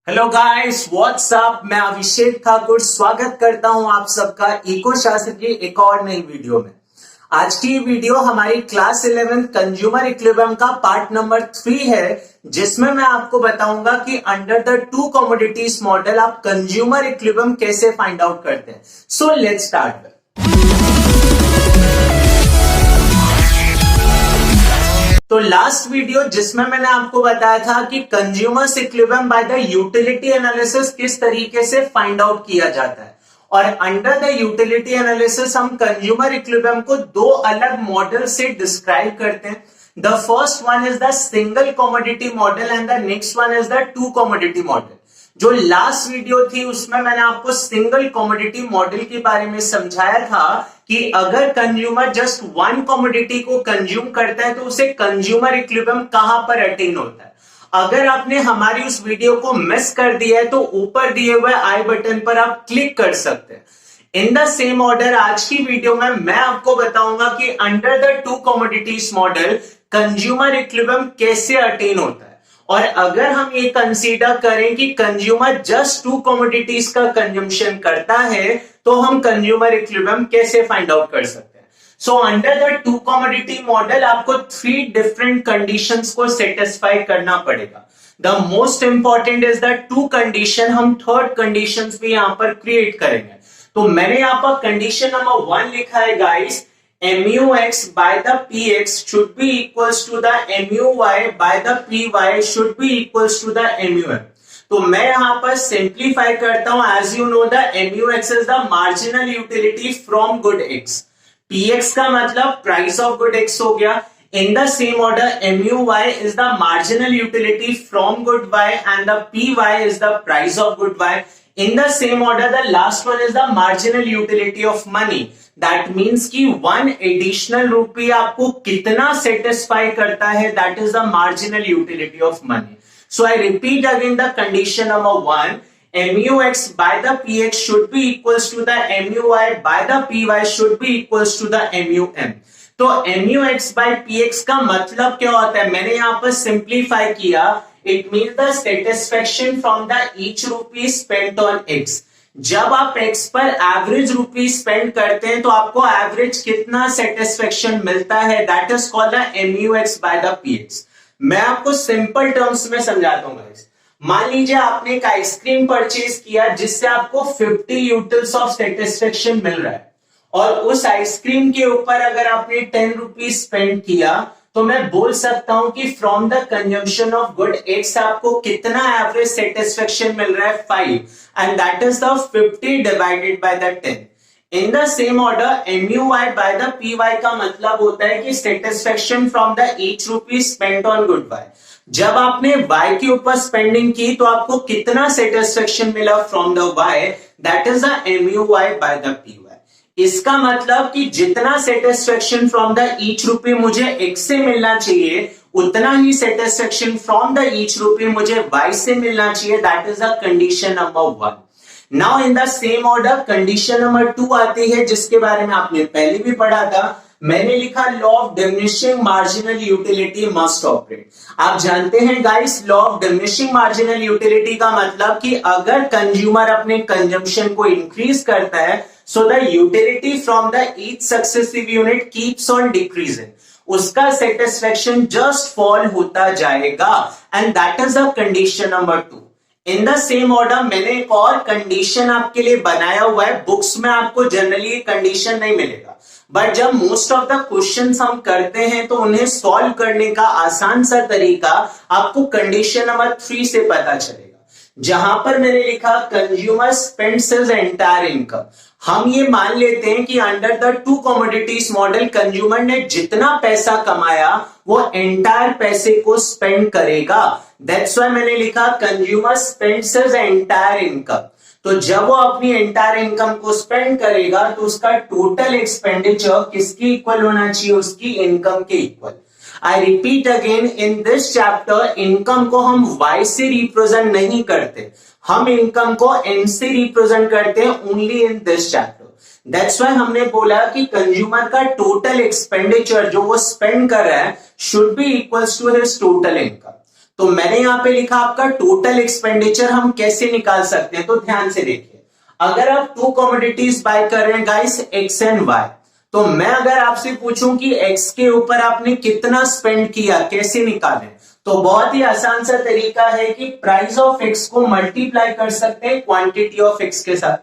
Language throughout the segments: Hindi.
Hello guys, WhatsApp. मैं अभिषेक ठाकुर स्वागत करता हूं आप सबका इको शास्त्र की एक और नई वीडियो में। आज की वीडियो हमारी क्लास 11 कंज्यूमर इक्विलिब्रियम का पार्ट नंबर 3 है, जिसमें मैं आपको बताऊंगा कि under the two commodities model आप कंज्यूमर इक्विलिब्रियम कैसे फाइंड आउट करते हैं। So let's start. तो लास्ट वीडियो जिसमें मैंने आपको बताया था कि consumers equilibrium by the utility analysis किस तरीके से फाइंड आउट किया जाता है, और अंडर द यूटिलिटी एनालिसिस हम कंज्यूमर इक्विलिब्रियम को दो अलग मॉडल से डिस्क्राइब करते हैं। The first one is the single commodity model and the next one is the two commodity model. जो लास्ट वीडियो थी उसमें मैंने आपको सिंगल कमोडिटी मॉडल के बारे में समझाया था कि अगर कंज्यूमर जस्ट वन कमोडिटी को कंज्यूम करता है तो उसे कंज्यूमर इक्विलिब्रियम कहां पर अटेन होता है। अगर आपने हमारी उस वीडियो को मिस कर दिया है तो ऊपर दिए हुए आई बटन पर आप क्लिक कर सकते हैं। इन द सेम ऑर्डर आज की वीडियो में मैं आपको बताऊंगा कि under the two commodities model consumer equilibrium कैसे अटेन होता है, और अगर हम ये कंसीडर करें कि कंज्यूमर जस्ट टू कमोडिटीज का कंजम्पशन करता है तो हम कंज्यूमर इक्विलिब्रियम कैसे फाइंड आउट कर सकते हैं। So under the two commodity model आपको 3 डिफरेंट कंडीशंस को सेटिस्फाई करना पड़ेगा। The most important is the two condition. हम थर्ड कंडीशंस भी यहां पर क्रिएट करेंगे। तो मैंने यहां पर कंडीशन नंबर 1 लिखा है guys, MUX by the PX should be equals to the MUY by the PY should be equals to the MUM। तो मैं यहां पर सिंप्लीफाई करता हूं। As you know the MUX is the marginal utility from good X। PX का मतलब प्राइस ऑफ गुड X हो गया। In the same order, MUY is the marginal utility from good Y and the PY is the price of good Y। In the same order, the last one is the marginal utility of money। That means कि 1 additional rupee आपको कितना satisfy करता है, that is the marginal utility of money। So I repeat again the condition number 1, MUX by the PX should be equals to the MUY by the PY should be equals to the MUM। तो MUX by PX का मतलब क्या होता है, मैंने यहां पर सिंप्लीफाई किया। It means the satisfaction from the each rupee spent on X। जब आप X पर एवरेज रुपी स्पेंड करते हैं तो आपको एवरेज कितना सेटिस्फेक्शन मिलता है, that is called the MUX by the PX। मैं आपको सिंपल टर्म्स में समझाता हूं गाइस। मान लीजिए आपने एक आइसक्रीम परचेज किया जिससे आपको 50 यूटिल्स ऑफ सेटिस्फेक्शन मिल रहा है, और उस आइसक्रीम के ऊपर अगर आपने 10 रुपीज स्पेंड किया तो मैं बोल सकता हूं कि from the consumption of good X आपको कितना एवरेज सेटिस्फेक्शन मिल रहा है, 5, and that is the 50 divided by the 10। In the same order MUY by the PY का मतलब होता है कि satisfaction from the each rupee spend on good Y। जब आपने Y के ऊपर स्पेंडिंग की तो आपको कितना सेटिस्फेक्शन मिला from the Y, that is the MUY by the PY। इसका मतलब कि जितना सेटिस्फेक्शन फ्रॉम द ईच रुपी मुझे X से मिलना चाहिए, उतना ही सेटिस्फेक्शन फ्रॉम द ईच रुपी मुझे Y से मिलना चाहिए, that is the condition number 1। Now in the same order condition number 2 आती है, जिसके बारे में आपने पहले भी पढ़ा था। मैंने लिखा law of diminishing marginal utility must operate. आप जानते हैं guys, law of diminishing marginal utility का मतलब कि अगर कंज्यूमर अपने कंजम्पशन को इंक्रीज करता है so the utility from the each successive unit keeps on decreasing। उसका satisfaction just fall होता जाएगा, and that is the condition number 2। in the same order मैंने एक और कंडीशन आपके लिए बनाया हुआ है। बुक्स में आपको जनरली ये कंडीशन नहीं मिलेगा, बट जब मोस्ट ऑफ द क्वेश्चंस हम करते हैं तो उन्हें सॉल्व करने का आसान सा तरीका आपको कंडीशन नंबर 3 से पता चलेगा, जहां पर मैंने लिखा consumer spends his entire income. हम ये मान लेते हैं कि under the two commodities model consumer ने जितना पैसा कमाया वो एंटायर पैसे को स्पेंड करेगा। दैट्स व्हाई मैंने लिखा consumer spends his entire income. तो जब वो अपनी एंटायर इनकम को स्पेंड करेगा तो उसका टोटल एक्सपेंडिचर किसकी इक्वल होना चाहिए, उसकी इनकम के equal. I repeat again, in this chapter income को हम Y से रिप्रेजेंट नहीं करते, हम इनकम को N से रिप्रेजेंट करते हैं only in this chapter. That's why हमने बोला कि कंज्यूमर का टोटल एक्सपेंडिचर जो वो स्पेंड कर रहा है should be equals to his total income. तो मैंने यहां पे लिखा आपका टोटल एक्सपेंडिचर हम कैसे निकाल सकते हैं, तो ध्यान से देखिए। अगर आप 2 कमोडिटीज बाय कर रहे हैं गाइस, एक्स एंड वाई, तो मैं अगर आपसे पूछूं कि एक्स के ऊपर आपने कितना स्पेंड किया, कैसे निकालें, तो बहुत ही आसान सा तरीका है कि प्राइस ऑफ एक्स को मल्टीप्लाई कर सकते हैं क्वांटिटी ऑफ एक्स के साथ।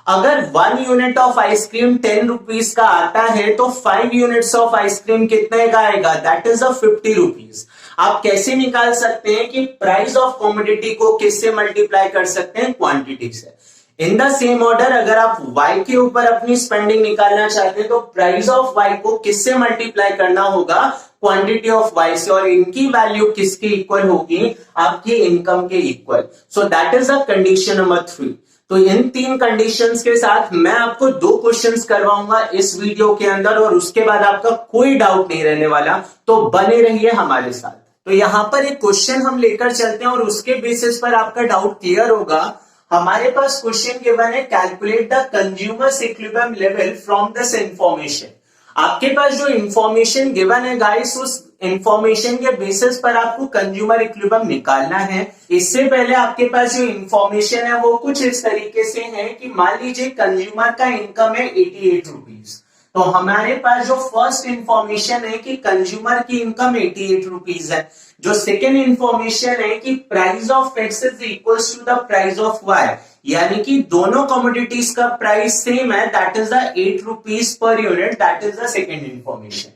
अगर 1 यूनिट ऑफ आइसक्रीम 10 रुपीज का आता है तो 5 यूनिट्स ऑफ आइसक्रीम कितने का आएगा, दैट इज 50 रुपीज। आप कैसे निकाल सकते हैं कि प्राइस ऑफ कॉमोडिटी को किससे मल्टीप्लाई कर सकते हैं, क्वांटिटी से। इन द सेम ऑर्डर अगर आप y के ऊपर अपनी स्पेंडिंग निकालना चाहते हैं तो प्राइस ऑफ y को किससे मल्टीप्लाई करना होगा, क्वांटिटी ऑफ y से, और इनकी वैल्यू किसके इक्वल होगी, आपकी इनकम के equal. So that is the condition number 3। तो इन 3 कंडीशंस के साथ मैं आपको 2 क्वेश्चंस करवाऊंगा इस वीडियो के अंदर, और उसके बाद आपका कोई डाउट नहीं रहने वाला, तो बने रहिए हमारे साथ। तो यहां पर एक क्वेश्चन हम लेकर चलते हैं और उसके बेसिस पर आपका डाउट क्लियर होगा। हमारे पास क्वेश्चन गिवन है, calculate the consumers equilibrium level from this information. आपके पास जो इंफॉर्मेशन गिवन है गाइस, उस इंफॉर्मेशन के बेसिस पर आपको कंज्यूमर इक्विलिब्रियम निकालना है। इससे पहले आपके पास जो इंफॉर्मेशन है वो कुछ इस तरीके से है कि मान लीजिए कंज्यूमर का इनकम है 88 रुपीज। तो हमारे पास जो फर्स्ट इंफॉर्मेशन है कि कंज्यूमर की इनकम 88 रुपीज है। जो सेकेंड इंफॉर्मेशन है कि price of x is equals to the price of y, यानी कि दोनों कमोडिटीज का प्राइस सेम है, that is the 8 rupees per unit, that is the second information.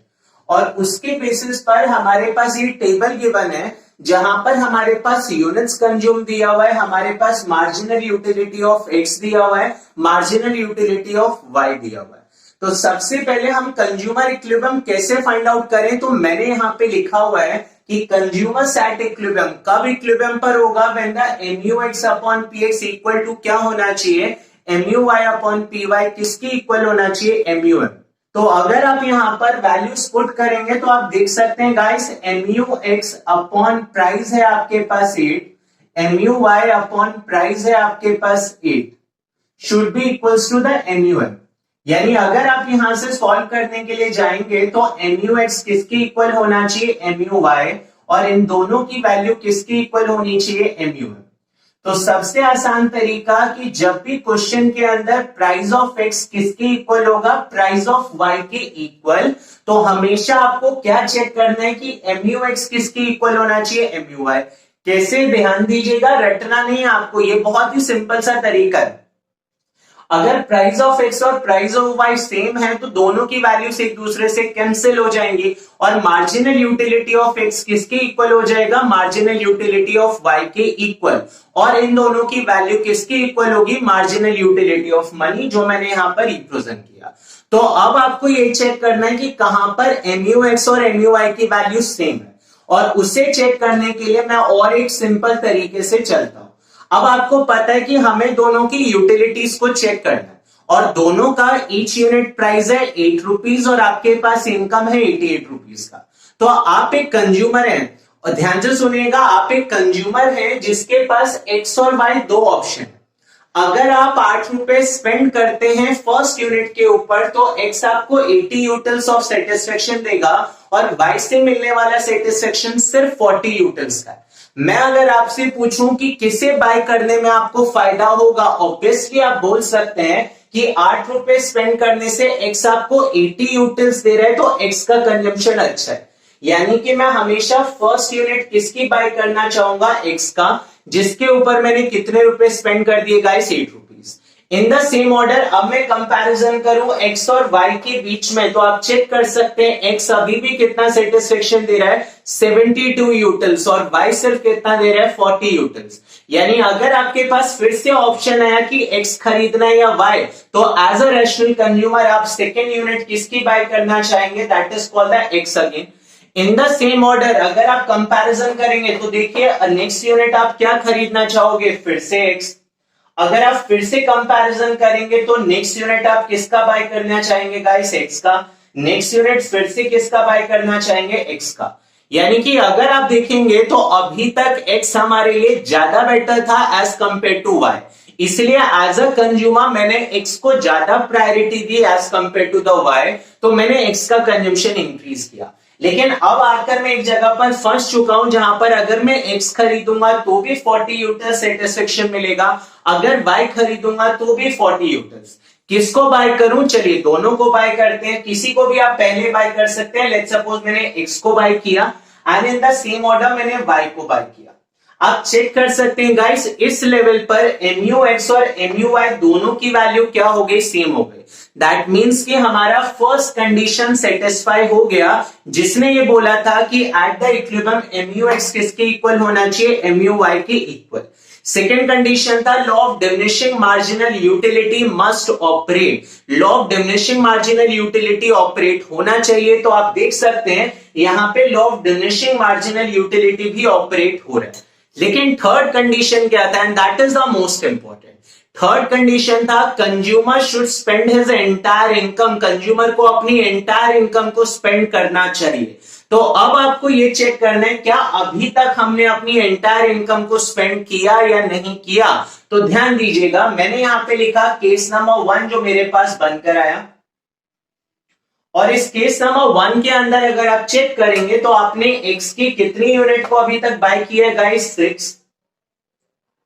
और उसके बेसिस पर हमारे पास ये टेबल गिवन है जहां पर हमारे पास यूनिट्स कंज्यूम दिया हुआ है, हमारे पास मार्जिनल यूटिलिटी ऑफ एक्स दिया हुआ है, मार्जिनल यूटिलिटी ऑफ वाई दिया हुआ है। तो सबसे पहले हम कंज्यूमर इक्विलिब्रियम कैसे फाइंड आउट करें, तो मैंने यहां पे लिखा हुआ है कि कंज्यूमर सेट इक्विलिब्रियम कब इक्विलिब्रियम पर होगा, when the MUX upon PX equal to क्या होना चाहिए, MUY अपॉन PY किसकी इक्वल होना चाहिए, MUM। तो अगर आप यहां पर वैल्यूज पुट करेंगे तो आप देख सकते हैं गाइस, MUX अपॉन प्राइस है आपके पास 8, MUY अपॉन प्राइस है आपके पास 8, should be equals to the MUM। यानी अगर आप यहां से सॉल्व करने के लिए जाएंगे तो MUX किसकी इक्वल होना चाहिए, MUY, और इन दोनों की वैल्यू किसकी इक्वल होनी चाहिए, MUM। तो सबसे आसान तरीका कि जब भी क्वेश्चन के अंदर प्राइस ऑफ एक्स किसकी इक्वल होगा, प्राइस ऑफ वाई के इक्वल, तो हमेशा आपको क्या चेक करना है कि MUX किसकी इक्वल होना चाहिए, MUY। कैसे, ध्यान दीजिएगा, रटना नहीं है आपको, ये बहुत ही सिंपल सा तरीका है। अगर प्राइस ऑफ एक्स और प्राइस ऑफ वाई सेम है तो दोनों की वैल्यूज एक दूसरे से कैंसिल हो जाएंगी, और मार्जिनल यूटिलिटी ऑफ एक्स किसके इक्वल हो जाएगा, मार्जिनल यूटिलिटी ऑफ वाई के इक्वल, और इन दोनों की वैल्यू किसकी इक्वल होगी, मार्जिनल यूटिलिटी ऑफ मनी, जो मैंने यहां पर रिप्रेजेंट किया। तो अब आपको ये चेक करना है कि कहां पर MUX और MUY की वैल्यू सेम है, और उसे चेक करने के लिए मैं और एक सिंपल तरीके से चलता हूं। अब आपको पता है कि हमें दोनों की यूटिलिटीज को चेक करना है, और दोनों का ईच यूनिट प्राइस है 8 रुपीज और आपके पास इनकम है 88 रुपीज का। तो आप एक कंज्यूमर हैं, और ध्यान से सुनिएगा, आप एक कंज्यूमर हैं जिसके पास एक्स और वाई 2 ऑप्शन है। अगर आप 8 रुपए स्पेंड करते हैं फर्स्ट यूनिट के ऊपर तो एक्स आपको 80 यूटिल्स ऑफ सेटिस्फेक्शन देगा, और वाई से मिलने वाला सेटिस्फेक्शन सिर्फ 40 यूटिल्स का है। मैं अगर आपसे पूछूं कि किसे बाय करने में आपको फायदा होगा, ऑब्वियसली आप बोल सकते हैं कि 8 रुपए स्पेंड करने से एक्स आपको 80 यूटिल्स दे रहा है तो एक्स का कंजम्पशन अच्छा है। यानी कि मैं हमेशा फर्स्ट यूनिट किसकी बाय करना चाहूंगा, एक्स का, जिसके ऊपर मैंने कितने रुपए स्पेंड कर दिए guys, 8 rupees. In the same order अब मैं कंपैरिजन करूं एक्स और वाई के बीच में, तो आप चेक कर सकते हैं एक्स अभी भी कितना सेटिस्फेक्शन दे रहा है, 72 यूटिल्स, और वाई सिर्फ कितना दे रहा है, 40 यूटिल्स। यानी अगर आपके पास फिर से ऑप्शन आया कि एक्स खरीदना है या वाई, तो एज अ रैशनल कंज्यूमर आप सेकेंड यूनिट किसकी बाय करना चाहेंगे, that is called the x again. In the same order अगर आप कंपैरिजन करेंगे तो देखिए नेक्स्ट यूनिट आप क्या खरीदना चाहोगे, फिर से एक्स। अगर आप फिर से कंपैरिजन करेंगे तो नेक्स्ट यूनिट आप किसका बाय करना चाहेंगे गाइस, एक्स का। नेक्स्ट यूनिट फिर से किसका बाय करना चाहेंगे, एक्स का। यानी कि अगर आप देखेंगे तो अभी तक एक्स हमारे लिए ज्यादा बेटर था एज कंपेयर टू वाई, इसलिए एज अ कंज्यूमर मैंने एक्स को ज्यादा प्रायोरिटी दी as compare to the y, तो मैंने एक्स का कंजम्पशन इंक्रीज किया। लेकिन अब आकर मैं एक जगह पर फंस चुका हूं जहां पर अगर मैं एक्स खरीदूंगा तो भी 40 यूटर्स सेटिस्फेक्शन मिलेगा, अगर वाई खरीदूंगा तो भी 40 यूटर्स। किसको बाय करूं? चलिए दोनों को बाय करते हैं। किसी को भी आप पहले बाय कर सकते हैं। लेट्स सपोज मैंने एक्स को बाय किया and in the same order मैंने वाई को बाय किया। आप चेक कर सकते हैं गाइस, इस लेवल पर MUX और MUY दोनों की वैल्यू क्या हो गई? सेम हो गई। दैट मीन्स कि हमारा फर्स्ट कंडीशन सेटिस्फाई हो गया, जिसने ये बोला था कि एट द इक्विलिब्रियम MUX किसके इक्वल होना चाहिए? MUY के इक्वल। सेकेंड कंडीशन था law of diminishing marginal utility must operate. Law of diminishing marginal utility operate होना चाहिए। तो आप देख सकते हैं यहां पे law of diminishing marginal utility भी ऑपरेट हो रहा है। लेकिन थर्ड कंडीशन क्या था? And that is the most important. Third condition था consumer should spend his entire income. Consumer को अपनी एंटायर इनकम को स्पेंड करना चाहिए। तो अब आपको ये चेक करना है क्या अभी तक हमने अपनी एंटायर इनकम को स्पेंड किया या नहीं किया। तो ध्यान दीजिएगा, मैंने यहां पे लिखा केस नंबर 1 जो मेरे पास बनकर आया, और इस केस नंबर 1 के अंदर अगर आप चेक करेंगे तो आपने एक्स की कितनी यूनिट को अभी तक बाय किया है गाइस? 6।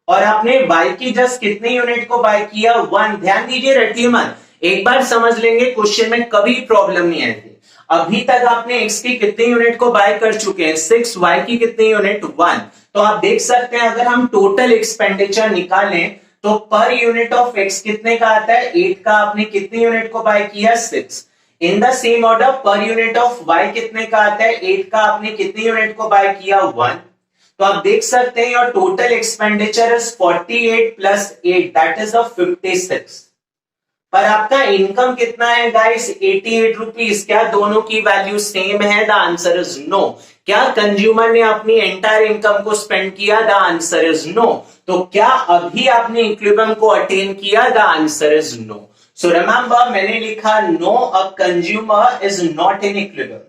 और आपने वाई की जस्ट कितनी यूनिट को बाय किया? 1। ध्यान दीजिए, रटिए मत, एक बार समझ लेंगे क्वेश्चन में कभी प्रॉब्लम नहीं आएगी। अभी तक आपने एक्स की कितनी यूनिट को बाय कर चुके हैं? 6। वाई की कितनी यूनिट? 1। तो आप देख सकते हैं अगर हम टोटल एक्सपेंडिचर निकालें तो पर यूनिट ऑफ एक्स कितने का आता है? 8 का। आपने कितनी यूनिट को बाय किया? 6। In the same order per unit of y कितने का आता है? 8 का। आपने कितनी यूनिट को बाय किया? 1। तो आप देख सकते हैं your total expenditure is 48 plus 8 that is 56। पर आपका इनकम कितना है गाइस? 88 रुपीज। क्या दोनों की वैल्यू सेम है? The answer is no. क्या कंज्यूमर ने अपनी एंटायर इनकम को स्पेंड किया? The answer is no. तो क्या अभी आपने इक्विलिब्रियम को अटेन किया? The answer is no. So remember, मैंने लिखा no, a consumer is not in equilibrium.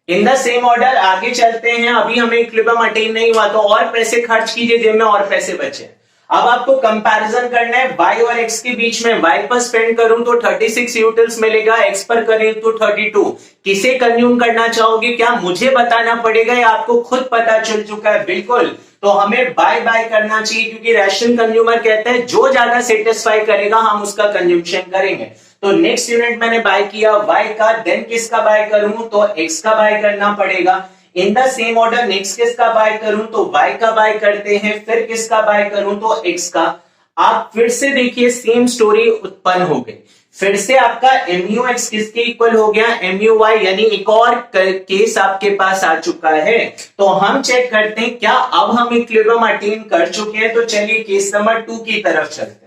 In the same order आगे चलते हैं। अभी हमें इक्विलिब्रियम अटेन नहीं हुआ तो और पैसे खर्च कीजिए जेब में और पैसे बचे। अब आपको कंपैरिजन करना है y और x के बीच में। y पर स्पेंड करूं तो 36 यूटिल्स मिलेगा, x पर करें तो 32। किसे कंज्यूम करना चाहोगे? क्या मुझे बताना पड़ेगा या आपको खुद पता चल चुका है? बिल्कुल। तो हमें बाय करना चाहिए क्योंकि रैशनल कंज्यूमर कहता है जो ज्यादा सेटिस्फाई करेगा हम उसका कंज्यूमशन करेंगे। तो नेक्स्ट यूनिट मैंने बाय किया y का, देन किसका बाय करूं? तो x का बाय करना पड़ेगा। इन द सेम ऑर्डर नेक्स्ट किसका बाय करूं? तो y का बाय करते हैं। फिर किसका बाय करूं? तो x का। आप फिर से देखिए सेम स्टोरी उत्पन्न हो गई। फिर से आपका MUX किसके इक्वल हो गया? MUY, यानी एक और केस आपके पास आ चुका है। तो हम चेक करते हैं क्या अब हम इक्विलिब्रियम अटेन कर चुके हैं। तो चलिए केस नंबर 2 की तरफ चलते हैं।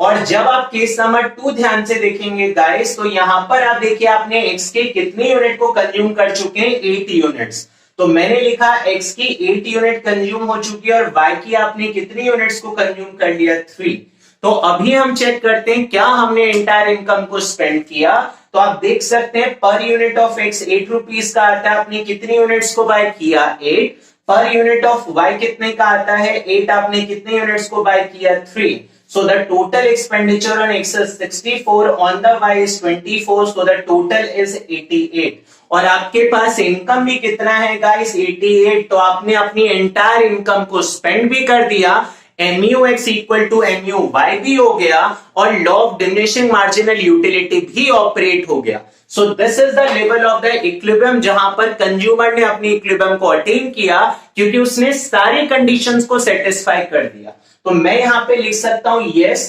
और जब आप केस नंबर 2 ध्यान से देखेंगे गाइस तो यहां पर आप देखिए आपने x के कितनी यूनिट को कंज्यूम कर चुके हैं? 8 यूनिट्स। तो मैंने लिखा x की 8 यूनिट कंज्यूम हो चुकी है और y की आपने कितनी यूनिट्स को कंज्यूम कर लिया? 3। तो अभी हम चेक करते हैं क्या हमने एंटायर इनकम को स्पेंड किया। तो आप देख सकते हैं पर यूनिट ऑफ x 8 रुपीज का आता है। आपने कितनी यूनिट्स को बाय किया? 8। पर यूनिट ऑफ y कितने का आता है? 8। आपने कितने यूनिट्स को बाय किया? 3। So the total expenditure on X is 64, on the Y is 24, so the total is 88. और आपके पास इनकम भी कितना है गाइस? 88। तो आपने अपनी एंटायर इनकम को स्पेंड भी कर दिया, MUX इक्वल टू MUY भी हो गया और law of diminishing marginal utility भी ऑपरेट हो गया। So this is the level of the equilibrium जहां पर कंज्यूमर ने अपनी इक्विलिब्रियम को अटेन किया क्योंकि उसने सारी कंडीशंस को सेटिस्फाई कर दिया। तो मैं यहां पे लिख सकता हूं yes,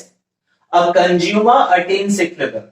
a consumer attains equilibrium.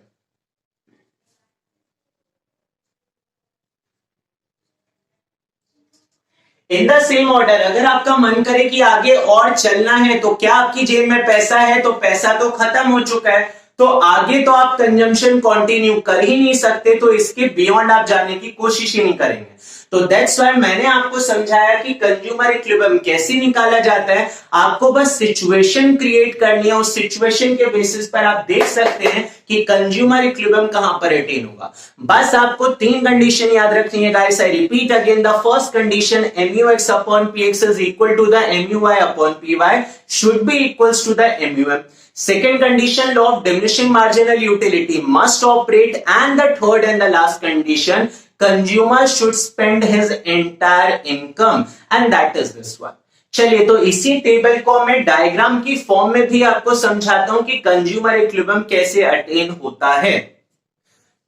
In the same order अगर आपका मन करे कि आगे और चलना है तो क्या आपकी जेब में पैसा है? तो पैसा तो खत्म हो चुका है, तो आगे तो आप कंजम्पशन कंटिन्यू कर ही नहीं सकते, तो इसके बियॉन्ड आप जाने की कोशिश ही नहीं करेंगे। तो दैट्स व्हाई मैंने आपको समझाया कि कंज्यूमर इक्विलिब्रियम कैसे निकाला जाता है। आपको बस सिचुएशन क्रिएट करनी है, उस सिचुएशन के बेसिस पर आप देख सकते हैं कि कंज्यूमर इक्विलिब्रियम कहां पर अटेन होगा। बस आपको 3 कंडीशन याद रखनी है guys. I repeat again, the first condition MUX upon PX is equal to the MUY upon PY should be equals to the MUM। Second condition, law of diminishing marginal utility must operate, and the third and the last condition, consumer should spend his entire income, and that is this one. चलिए, तो इसी टेबल को मैं डायग्राम की फॉर्म में भी आपको समझाता हूं कि कंज्यूमर इक्विलिब्रियम कैसे अटेन होता है।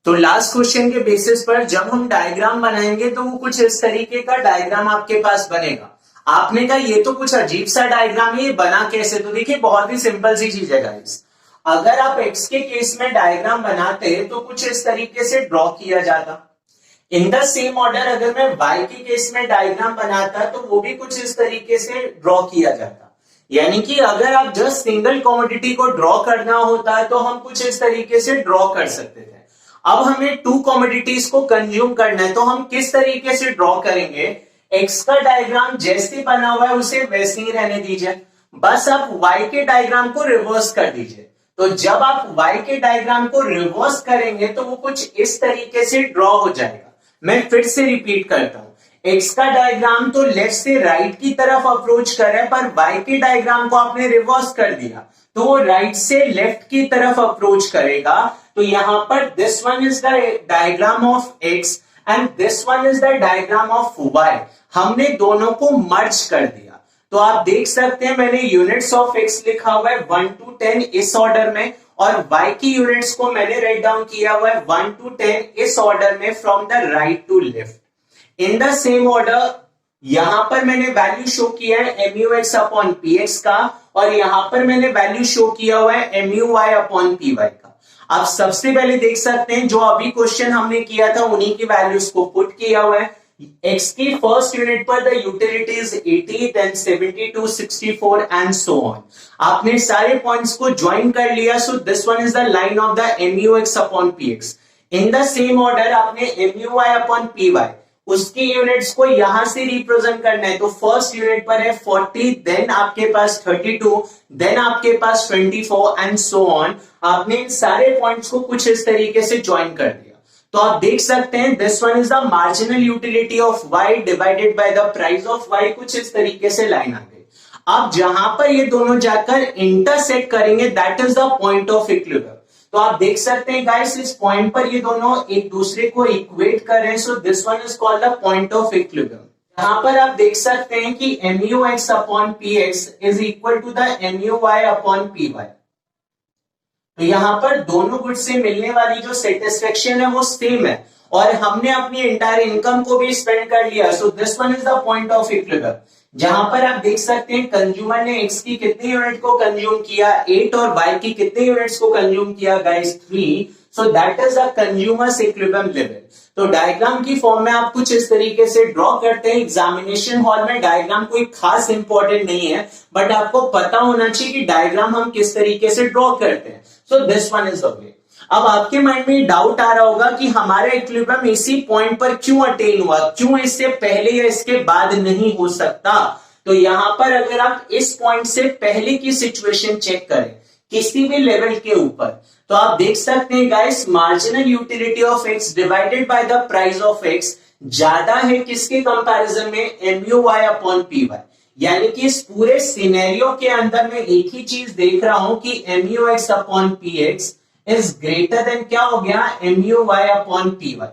तो लास्ट क्वेश्चन के बेसिस पर जब हम डायग्राम बनाएंगे तो वो कुछ इस तरीके का डायग्राम आपके पास बनेगा। आपने कहा ये तो कुछ अजीब सा डायग्राम है, ये बना कैसे? तो देखिए बहुत ही सिंपल सी चीज है गाइस। अगर आप एक्स के केस में डायग्राम बनाते तो कुछ इस तरीके से ड्रॉ किया जाता। इन द सेम ऑर्डर अगर मैं वाई के केस में डायग्राम बनाता तो वो भी कुछ इस तरीके से ड्रॉ किया जाता। यानी कि अगर आप जस्ट सिंगल कमोडिटी को ड्रॉ करना होता है तो हम कुछ इस तरीके से ड्रॉ कर सकते थे। अब हमें 2 कमोडिटीज को कंज्यूम करना है तो हम किस तरीके से ड्रॉ करेंगे? एक्स का डायग्राम जैसे बना हुआ है उसे वैसे ही रहने दीजिए, बस आप वाई के डायग्राम को रिवर्स कर दीजिए। तो जब आप वाई के डायग्राम को रिवर्स करेंगे तो वो कुछ इस तरीके से ड्रॉ हो जाएगा। मैं फिर से रिपीट करता हूं, एक्स का डायग्राम तो लेफ्ट से राइट की तरफ अप्रोच कर रहा है, पर वाई के डायग्राम को आपने रिवर्स कर दिया तो वो राइट से लेफ्ट की तरफ अप्रोच करेगा। तो यहां पर this one is the diagram of x and this one is the diagram of y. हमने दोनों को मर्ज कर दिया। तो आप देख सकते हैं मैंने यूनिट्स ऑफ एक्स लिखा हुआ है 1 to 10 इस ऑर्डर में, और वाई की यूनिट्स को मैंने राइट डाउन किया हुआ है 1 to 10 इस ऑर्डर में, from the right to left in the same order. यहां पर मैंने वैल्यू शो किया है MUX अपॉन PX का, और यहां पर मैंने वैल्यू शो किया हुआ है MUY अपॉन PY का। आप सबसे पहले देख सकते हैं जो अभी क्वेश्चन हमने किया था उन्हीं की वैल्यूज को पुट किया हुआ है। एक्स की फर्स्ट यूनिट पर the utility is 80, then 72, 64 and so on. आपने सारे पॉइंट्स को ज्वाइन कर लिया, so this one is the line of the MUX upon PX। In the same order आपने MUY अपॉन PY उसकी यूनिट्स को यहां से रिप्रेजेंट करना है। तो फर्स्ट यूनिट पर है 40, देन आपके पास 32, देन आपके पास 24 एंड सो ऑन। आपने इन सारे पॉइंट्स को कुछ इस तरीके से ज्वाइन कर दिया। तो आप देख सकते हैं this one is the marginal utility of y divided by the price of y, कुछ इस तरीके से लाइन आ गई। अब जहां पर ये दोनों जाकर इंटरसेक्ट करेंगे that is the point of equilibrium. तो आप देख सकते हैं गाइस इस पॉइंट पर ये दोनों एक दूसरे को इक्वेट कर रहे हैं, so this one is called the point of equilibrium. यहां पर आप देख सकते हैं कि MUX upon PX is equal to the MUY upon PY। तो यहां पर दोनों गुड से मिलने वाली जो सेटिस्फेक्शन है वो सेम है, और हमने अपनी एंटायर इनकम को भी स्पेंड कर लिया। So this one is the point of equilibrium, जहां पर आप देख सकते हैं कंज्यूमर ने एक्स की कितनी यूनिट को कंज्यूम किया 8, और वाई की कितनी यूनिट्स को कंज्यूम किया guys 3। So that is the consumers equilibrium level. तो डायग्राम की फॉर्म में आप कुछ इस तरीके से ड्रॉ करते हैं। एग्जामिनेशन हॉल में डायग्राम कोई खास इंपॉर्टेंट नहीं है, बट आपको पता होना चाहिए कि डायग्राम हम किस तरीके से ड्रॉ करते हैं। So this one is the way. अब आपके माइंड में डाउट आ रहा होगा कि हमारा इक्विलिब्रियम इसी पॉइंट पर क्यों अटेन हुआ, क्यों इससे पहले या इसके बाद नहीं हो सकता। तो यहां पर अगर आप इस पॉइंट से पहले की सिचुएशन चेक करें किसी भी लेवल के ऊपर, तो आप देख सकते हैं guys marginal utility of x divided by the price of x ज्यादा है किसके कंपैरिजन में, MUY अपॉन PY। यानी कि इस पूरे सिनेरियो के अंदर मैं एक ही चीज देख रहा हूं कि MUX upon PX is greater than क्या हो गया, MUY अपॉन PY।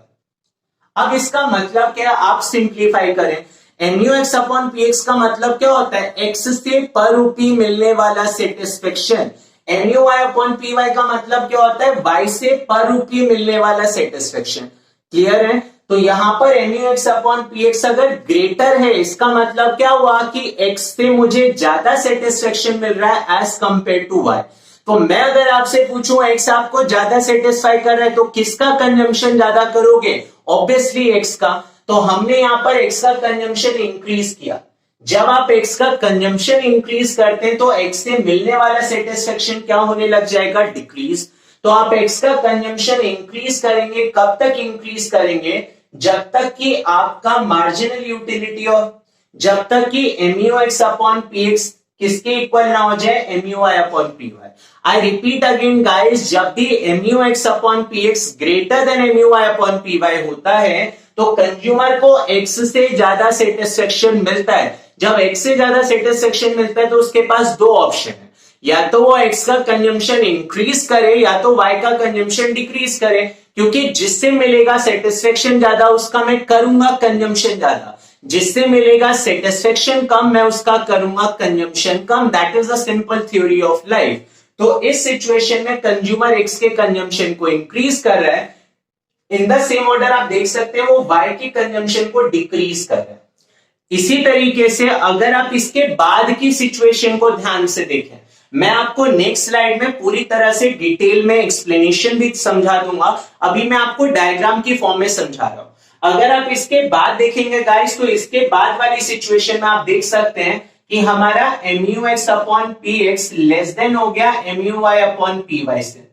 अब इसका मतलब क्या, आप सिंप्लीफाई करें। MUX अपॉन PX का मतलब क्या होता है, एक्स से पर रुपी मिलने वाला सेटिस्फेक्शन। MUY अपॉन PY का मतलब क्या होता है, वाई से पर रुपी मिलने वाला सेटिस्फेक्शन। क्लियर है? तो यहां पर MUX अपॉन PX अगर ग्रेटर है, इसका मतलब क्या हुआ कि x से मुझे ज्यादा सेटिस्फेक्शन मिल रहा है एज कंपेयर टू y। तो मैं अगर आपसे पूछूं x आपको ज्यादा सेटिस्फाई कर रहा है तो किसका कंजम्पशन ज्यादा करोगे, ऑब्वियसली x का। तो हमने यहां पर x का कंजम्पशन इंक्रीज किया। जब आप x का कंजम्पशन इंक्रीज करते हैं तो x से मिलने वाला सेटिस्फेक्शन क्या होने लग जाएगा, डिक्रीज। तो आप x का कंजम्पशन इंक्रीज करेंगे, कब तक इंक्रीज करेंगे, जब तक कि आपका मार्जिनल यूटिलिटी ऑफ, जब तक कि MUX अपॉन PX किसके इक्वल ना हो जाए, MUI अपॉन PY। आई रिपीट अगेन गाइस, जब भी MUX upon PX greater than MUI upon PY होता है तो कंज्यूमर को X से ज्यादा सेटिस्फेक्शन मिलता है। जब X से ज्यादा सेटिस्फेक्शन मिलता है तो उसके पास दो ऑप्शन है, या तो वो X का कंजम्पशन इंक्रीज करे या तो Y का कंजम्पशन डिक्रीज करे, क्योंकि जिससे मिलेगा सेटिस्फेक्शन ज्यादा उसका मैं करूंगा कंजम्पशन ज्यादा, जिससे मिलेगा सेटिस्फेक्शन कम मैं उसका करूंगा consumption come. That is the simple theory of life. तो इस सिचुएशन में कंज्यूमर एक्स के कंजम्पशन को इंक्रीज कर रहा है, इन द सेम ऑर्डर आप देख सकते हैं वो वाई के कंजम्पशन को डिक्रीज कर रहा है। इसी तरीके से अगर आप इसके बाद की सिचुएशन को ध्यान से देखें, मैं आपको नेक्स्ट स्लाइड में पूरी तरह से डिटेल में एक्सप्लेनेशन भी समझा दूंगा, अभी मैं आपको डायग्राम की फॉर्म में समझा रहा हूं। अगर आप इसके बाद देखेंगे गाइस तो इसके बाद वाली सिचुएशन में आप देख सकते हैं कि हमारा MUX upon PX less than हो गया MUI अपॉन PY से।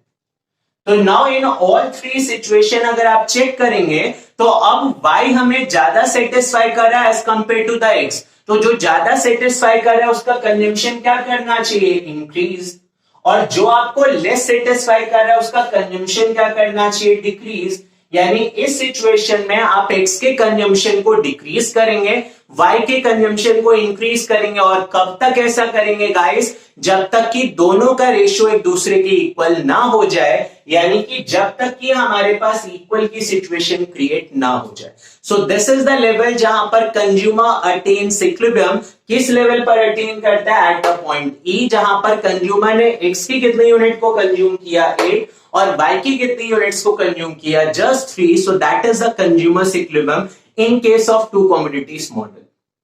तो now in all three situation अगर आप चेक करेंगे तो अब Y हमें ज्यादा सेटिस्फाई कर रहा है as compare to the X। तो जो ज्यादा सेटिस्फाई कर रहा है उसका कंजम्पशन क्या करना चाहिए, इंक्रीज, और जो आपको लेस सेटिस्फाई कर रहा है उसका कंजम्पशन क्या करना चाहिए, डिक्रीज। यानी इस सिचुएशन में आप X के कंजम्पशन को डिक्रीज करेंगे, Y के कंजम्पशन को इंक्रीज करेंगे, और कब तक ऐसा करेंगे गाइस, जब तक कि दोनों का रेशियो एक दूसरे के इक्वल ना हो जाए, यानी कि जब तक कि हमारे पास इक्वल की सिचुएशन क्रिएट ना हो जाए। So this is the level जहां पर कंज्यूमर अटेन्स इक्विलिब्रियम। किस लेवल पर अटेन करता है, एट द पॉइंट E, जहां पर कंज्यूमर ने X की कितनी यूनिट को कंज्यूम किया, 8, और Y की कितनी यूनिट्स को कंज्यूम किया, just 3। So that is the consumer equilibrium in case of to commodities model.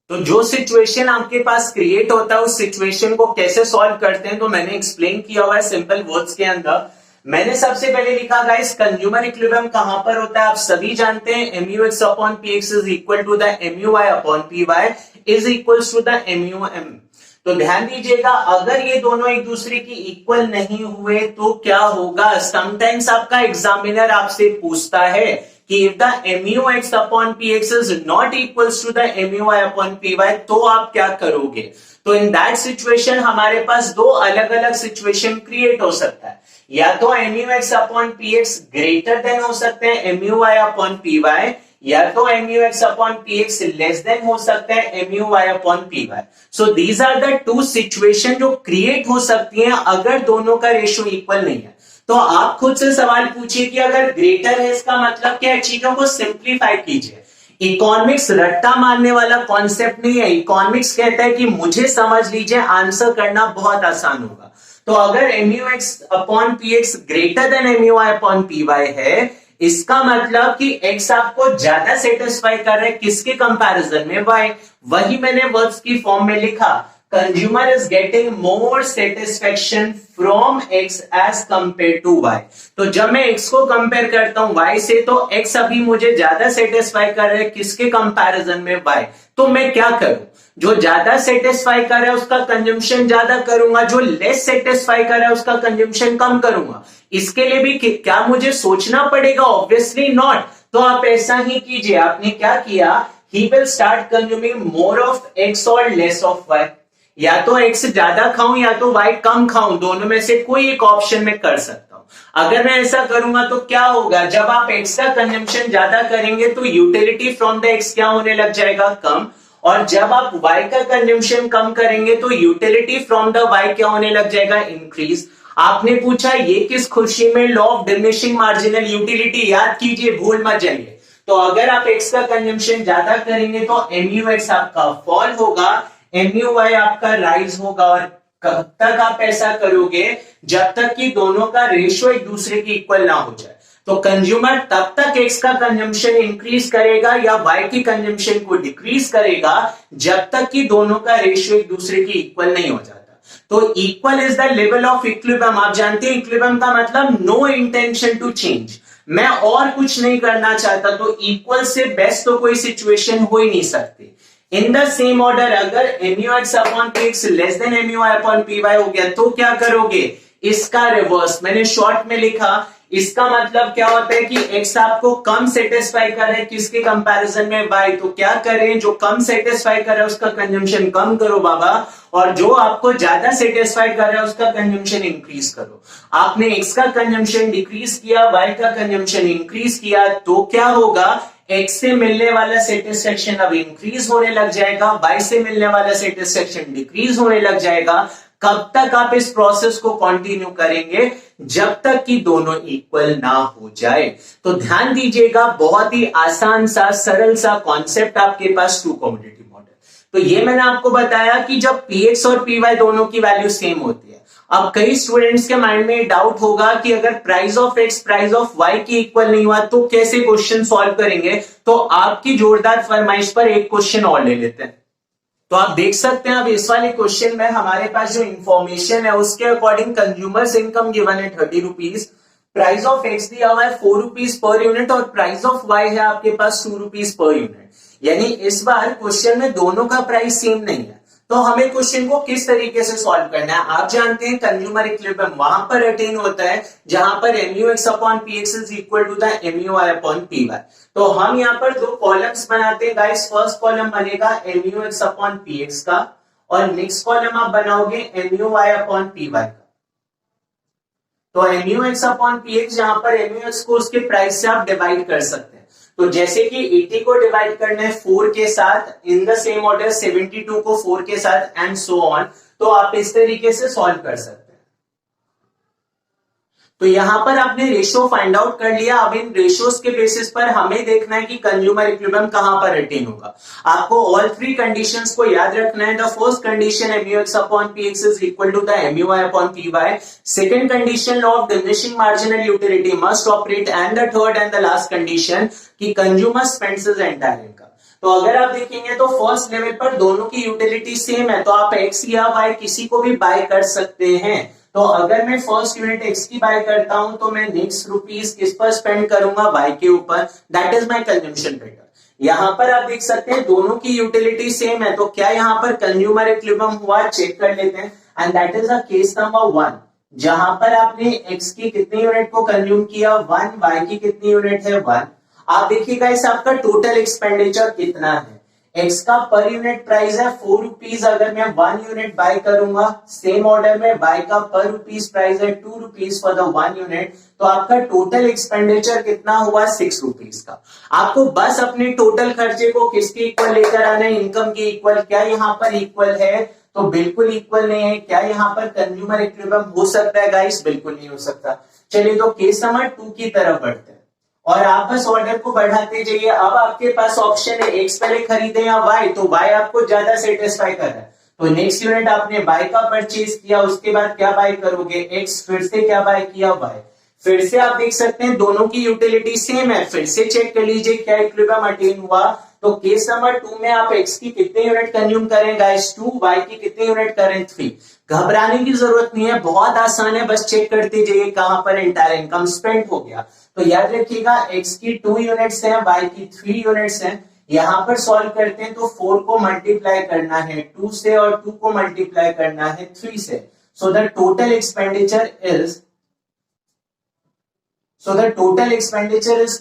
तो जो सिचुएशन आपके पास क्रिएट होता है उस सिचुएशन को कैसे सॉल्व करते हैं तो मैंने एक्सप्लेन किया हुआ है सिंपल वर्ड्स के अंदर। मैंने सबसे पहले लिखा गाइस कंज्यूमर इक्विलिब्रियम कहां पर होता है, आप सभी जानते हैं MUX upon PX is equal to the MUI upon PY is equal to the MUM। तो ध्यान दीजिएगा, अगर ये दोनों एक दूसरे की इक्वल नहीं हुए तो क्या होगा, समटाइम्स आपका एग्जामिनर आपसे पूछता है कि if the MUX upon PX is not equals to the MUI upon PY तो आप क्या करोगे। तो इन दैट सिचुएशन हमारे पास दो अलग अलग सिचुएशन क्रिएट हो सकता है, या तो MUX upon PX greater than हो सकते हैं MUI upon PY, या तो MUX upon PX less than हो सकता है MUI upon PY। So these are the two situation जो क्रिएट हो सकती हैं अगर दोनों का रेशियो इक्वल नहीं है। तो आप खुद से सवाल पूछिए कि अगर ग्रेटर है इसका मतलब क्या है, चीजों को सिंप्लीफाई कीजिए। इकोनॉमिक्स रट्टा मारने वाला कॉन्सेप्ट नहीं है, इकोनॉमिक्स कहता है कि मुझे समझ लीजिए आंसर करना बहुत आसान होगा। तो अगर MUX upon PX greater than MUI upon PY है, इसका मतलब कि X आपको ज्यादा सेटिस्फाई कर रहा है किसके कंपैरिजन में, Y। वही मैंने वर्ड्स की फॉर्म में लिखा, consumer is getting more satisfaction from X as compared to Y। तो जब मैं X को कंपेयर करता हूं Y से तो X अभी मुझे ज्यादा सेटिस्फाई कर रहा है किसके कंपैरिजन में, Y। तो मैं क्या करूं, जो ज्यादा सेटिस्फाई कर रहा है उसका कंजम्पशन ज्यादा करूंगा, जो लेस सेटिस्फाई कर रहा है उसका कंजम्पशन कम करूंगा। इसके लिए भी क्या मुझे सोचना पड़ेगा, ऑब्वियसली नॉट। तो आप ऐसा ही कीजिए, आपने क्या किया, he will start consuming more of X और less of Y। या तो X ज्यादा खाऊं या तो Y कम खाऊं, दोनों में से कोई एक ऑप्शन में कर सकता हूं। अगर मैं ऐसा करूंगा तो क्या होगा, जब आप X का कंजम्पशन ज्यादा करेंगे तो यूटिलिटी फ्रॉम द X क्या होने लग जाएगा, कम, और जब आप Y का कंजम्पशन कम करेंगे तो यूटिलिटी फ्रॉम द Y क्या होने लग जाएगा, इंक्रीज। आपने पूछा ये किस खुशी में, law of diminishing marginal utility याद कीजिए, भूल मत जाइए। तो अगर आप X का कंजम्पशन ज्यादा करेंगे तो MUX आपका फॉल होगा, MUI आपका राइज होगा। और कब तक आप ऐसा करोगे, जब तक कि दोनों का रेशियो एक दूसरे की इक्वल ना हो जाए। तो कंज्यूमर तब तक X का कंजम्पशन इंक्रीज करेगा या Y की कंजम्पशन को डिक्रीज करेगा जब तक कि दोनों का रेशियो एक दूसरे की इक्वल नहीं हो जाता। तो equal is the level of equilibrium. आप जानते हैं इक्विलिब्रियम का मतलब नो इंटेंशन टू चेंज, मैं और कुछ नहीं करना चाहता। तो इक्वल से बेस्ट तो कोई सिचुएशन हो ही नहीं सकती। इन द सेम ऑर्डर अगर MUX upon PX less then MUI upon PY हो गया तो क्या करोगे, इसका रिवर्स। मैंने शॉर्ट में लिखा इसका मतलब क्या होता है कि x आपको कम सेटिस्फाई कर रहा है किसके कंपैरिजन में y, तो क्या करें, जो कम सेटिस्फाई कर रहा है उसका कंजम्पशन कम करो बाबा, और जो आपको ज्यादा सेटिस्फाई कर रहा है उसका कंजम्पशन इंक्रीज करो। आपने x का कंजम्पशन डिक्रीज किया, y का कंजम्पशन इंक्रीज किया, तो क्या होगा, x से मिलने वाला सेटिस्फेक्शन अब इंक्रीज होने लग जाएगा, y से मिलने वाला सेटिस्फेक्शन डिक्रीज होने लग जाएगा। कब तक आप इस प्रोसेस को कंटिन्यू करेंगे, जब तक कि दोनों इक्वल ना हो जाए। तो ध्यान दीजिएगा, बहुत ही आसान सा सरल सा कॉन्सेप्ट आपके पास टू कमोडिटी मॉडल। तो ये मैंने आपको बताया कि जब px और py दोनों की वैल्यू सेम होती है। अब कई स्टूडेंट्स के माइंड में डाउट होगा कि अगर price of x price of y की इक्वल नहीं हुआ तो कैसे क्वेश्चन सॉल्व करेंगे। तो आपकी जोरदार फरमाइश पर एक क्वेश्चन और ले लेते हैं। तो आप देख सकते हैं अब इस वाले क्वेश्चन में हमारे पास जो इंफॉर्मेशन है उसके अकॉर्डिंग कंज्यूमर्स इनकम गिवन है 30 रुपीज, प्राइस ऑफ एक्स दिया हुआ है 4 रुपीज पर यूनिट और प्राइस ऑफ वाई है आपके पास 2 रुपीज पर यूनिट। यानी इस बार क्वेश्चन में दोनों का प्राइस सेम नहीं है। तो हमें क्वेश्चन को किस तरीके से सॉल्व करना है, आप जानते हैं कंज्यूमर इक्विलिब्रियम वहां पर अटेन होता है जहां पर MUX upon PX is equal to the MUI upon PY। तो हम यहाँ पर दो कॉलम्स बनाते हैं गाइस। फर्स्ट कॉलम बनेगा MUX अपॉन PX का और नेक्स्ट कॉलम आप बनाओगे MUY अपॉन PY का। तो MUX अपॉन PX जहां पर MUX को उसके प्राइस से आप डिवाइड कर सकते हैं। तो जैसे कि 80 को डिवाइड करना है 4 के साथ, इन द सेम ऑर्डर 72 को 4 के साथ एंड सो ऑन। तो आप इस तरीके से सॉल्व कर सकते हैं। तो यहां पर आपने रेशियो फाइंड आउट कर लिया। अब इन रेशियोज के बेसिस पर हमें देखना है कि कंज्यूमर इक्विलिब्रियम कहां पर अटेन होगा। आपको ऑल थ्री कंडीशंस को याद रखना है। The first condition MUX upon PX is equal to the MUI upon PY। Second condition law of diminishing marginal utility must operate and the third and the last condition कि consumer spends his entire income. तो अगर आप देखेंगे तो फर्स्ट लेवल पर दोनों की यूटिलिटी सेम है, तो आप X या Y किसी को भी बाय कर सकते हैं। तो अगर मैं फर्स्ट यूनिट x की बाय करता हूं तो मैं नेक्स्ट रुपीज किस पर स्पेंड करूंगा, y के ऊपर। That is my consumption pattern. यहां पर आप देख सकते हैं दोनों की यूटिलिटी सेम है, तो क्या यहां पर कंज्यूमर इक्विलिब्रियम हुआ, चेक कर लेते हैं। And that is the case number 1 जहां पर आपने x की कितनी यूनिट को कंज्यूम किया 1, y की कितनी यूनिट है 1। आप देखिएगा इस आपका टोटल एक्सपेंडिचर कितना है। x का पर यूनिट प्राइस है 4 रुपीज, अगर मैं 1 यूनिट बाय करूंगा। सेम ऑर्डर में y का पर रुपीज प्राइस है 2 रुपीज फॉर द 1 यूनिट। तो आपका टोटल एक्सपेंडिचर कितना हुआ 6 रुपीज का। आपको बस अपने टोटल खर्चे को किसके इक्वल लेकर आना है, इनकम के इक्वल। क्या यहाँ पर इक्वल है, तो बिल्कुल इक्वल नहीं है। क्या यहाँ पर कंज्यूमर इक्विलिब्रियम हो सकता है गाइस, बिल्कुल नहीं हो सकता। चलिए तो केस नंबर 2 की तरफ बढ़ते हैं और आप बस ऑर्डर को बढ़ाते जाइए। अब आपके पास ऑप्शन है x पहले खरीदे या y, तो y आपको ज्यादा सेटिस्फाई कर रहा है। तो नेक्स्ट यूनिट आपने y का परचेज किया, उसके बाद क्या बाय करोगे x, फिर से क्या बाय किया y। फिर से आप देख सकते हैं दोनों की यूटिलिटी सेम है, फिर से चेक कर लीजिए क्या इक्विलिब्रियम अटेन हुआ। तो केस नंबर 2 में आप x की कितने यूनिट कंज्यूम करें गाइस 2, y की कितने यूनिट करें 3। घबराने की जरूरत नहीं है, बहुत आसान है, बस चेक करते जाइए कहां पर एंटायर इनकम स्पेंड हो गया। तो याद रखिएगा x की 2 यूनिट्स हैं, y की 3 यूनिट्स हैं। यहां पर सॉल्व करते हैं तो 4 को मल्टीप्लाई करना है 2 से और 2 को मल्टीप्लाई करना है 3 से। So the total expenditure is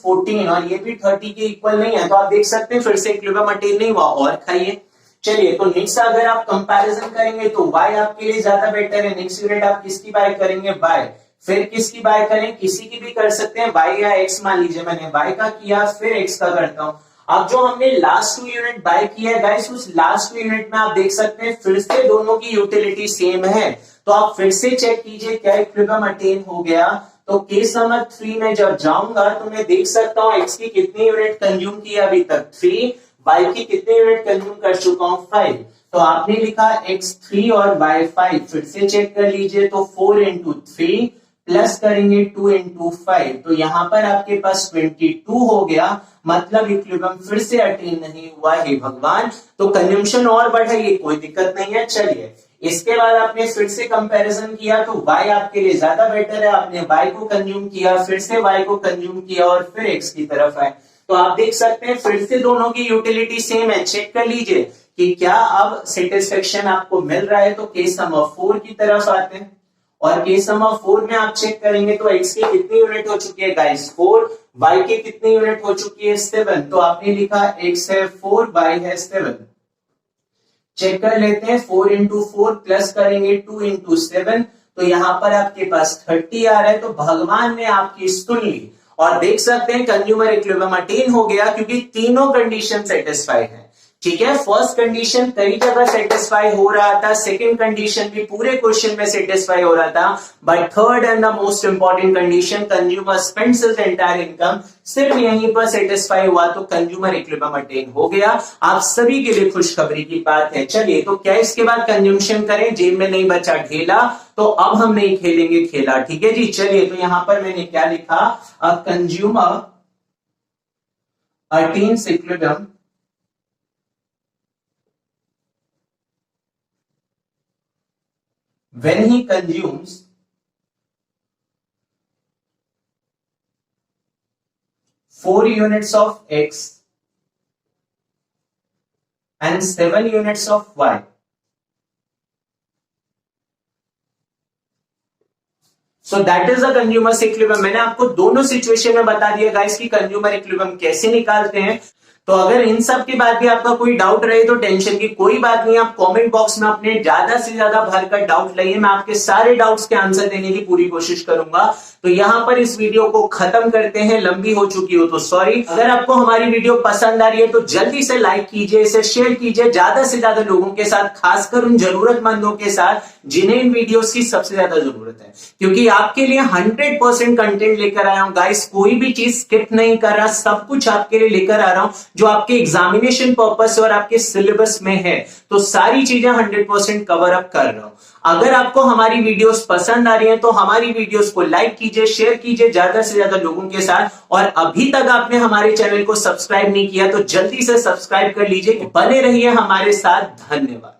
14 और ये भी 30 के इक्वल नहीं है। तो आप देख सकते हैं फिर से इक्विलिब्रियम अटेन नहीं हुआ और खाइए। चलिए तो नेक्स्ट अगर आप कंपैरिजन करेंगे तो y आपके लिए ज्यादा बेटर है। नेक्स्ट यूनिट आप किसकी बाय करेंगे y, फिर किसकी बाय करें, किसी की भी कर सकते हैं y या x। मान लीजिए मैंने y का किया फिर x का करता हूं। अब जो हमने लास्ट 2 यूनिट बाय किया है गाइस, उस लास्ट 2 यूनिट में आप देख सकते हैं फिर से दोनों की यूटिलिटी सेम है। तो आप फिर से चेक कीजिए क्या इक्विलिब्रियम अटेन हो गया। तो केस नंबर 3 में जब जाऊंगा तो मैं देख सकता हूं x की कितनी यूनिट कंज्यूम किया अभी तक 3, y की कितने यूनिट कंज्यूम कर चुका हूं 5। तो आपने लिखा x 3 और y 5, फिर से चेक कर लीजिए तो 4 इंटू 3 प्लस करेंगे 2 इंटू 5, तो यहां पर आपके पास 22 हो गया। मतलब इक्विलिब्रियम फिर से अटेन नहीं हुआ है भगवान। तो कंजम्पशन और बढ़ाइए, कोई दिक्कत नहीं है। चलिए इसके बाद आपने फिर से कंपैरिजन किया तो y आपके लिए ज्यादा बेटर है। आपने y को कंज्यूम किया, फिर से y को कंज्यूम किया और फिर x की तरफ आए। तो आप देख सकते हैं फिर से दोनों की यूटिलिटी सेम है। चेक कर लीजिए कि क्या अब सेटिस्फेक्शन आपको मिल रहा है। तो केस नंबर 4 की तरफ आते हैं और के सम ऑफ 4 में आप चेक करेंगे तो x की कितनी यूनिट हो चुकी है गाइस 4, y की कितनी यूनिट हो चुकी है 7। तो आपने लिखा x है 4, y है 7। चेक कर लेते हैं 4 इंटू 4 प्लस करेंगे 2 इंटू 7, तो यहां पर आपके पास 30 आ रहा है। तो भगवान ने आपकी सुन ली और देख सकते हैं कंज्यूमर इक्विलिब्रियम अटेन हो गया क्योंकि तीनों कंडीशन सेटिस्फाई है। ठीक है, फर्स्ट कंडीशन कई जगह सेटिस्फाई हो रहा था, सेकंड कंडीशन भी पूरे क्वेश्चन में सेटिस्फाई हो रहा था, but third and the most important condition consumer spends his entire income सिर्फ यहीं पर सेटिस्फाई हुआ तो कंज्यूमर इक्विलिब्रियम अटेन हो गया। आप सभी के लिए खुशखबरी की बात है। चलिए, तो क्या इसके बाद कंजम्पशन करें, जेब में नहीं बचा ढेला, तो अब हम नहीं खेलेंगे खेला। ठीक है जी, चलिए, तो यहां पर मैंने क्या लिखा, a consumer attains equilibrium when he consumes 4 units of X and 7 units of Y. So that is the consumer equilibrium. मैंने आपको दोनों सिचुएशन में बता दिया गाइस कि कंज्यूमर इक्विलिब्रियम कैसे निकालते हैं। तो अगर इन सब के बाद भी आपका कोई डाउट रहे तो टेंशन की कोई बात नहीं, आप कमेंट बॉक्स में अपने ज्यादा से ज्यादा भरकर डाउट लाइए, मैं आपके सारे डाउट्स के आंसर देने की पूरी कोशिश करूंगा। तो यहां पर इस वीडियो को खत्म करते हैं, लंबी हो चुकी हो तो सॉरी। अगर आपको हमारी वीडियो पसंद आ रही है तो जल्दी से लाइक कीजिए, इसे शेयर कीजिए ज्यादा से ज्यादा लोगों के साथ, खासकर उन जरूरतमंदों के साथ जिन्हें इन वीडियोस की सबसे ज्यादा जरूरत है, क्योंकि आपके लिए 100% कंटेंट लेकर आया हूं गाइस। कोई भी चीज स्किप नहीं कर रहा, सब कुछ आपके लिए लेकर आ रहा हूं जो आपके एग्जामिनेशन पर्पस और आपके सिलेबस में है। तो सारी चीजें 100% कवर अप कर रहा हूं। अगर आपको हमारी वीडियोस पसंद आ रही हैं तो हमारी वीडियोस को लाइक कीजिए, शेयर कीजिए ज्यादा से ज्यादा लोगों के साथ, और अभी तक आपने हमारे चैनल को सब्सक्राइब नहीं किया तो जल्दी से सब्सक्राइब कर लीजिए। बने रहिए हमारे साथ। धन्यवाद।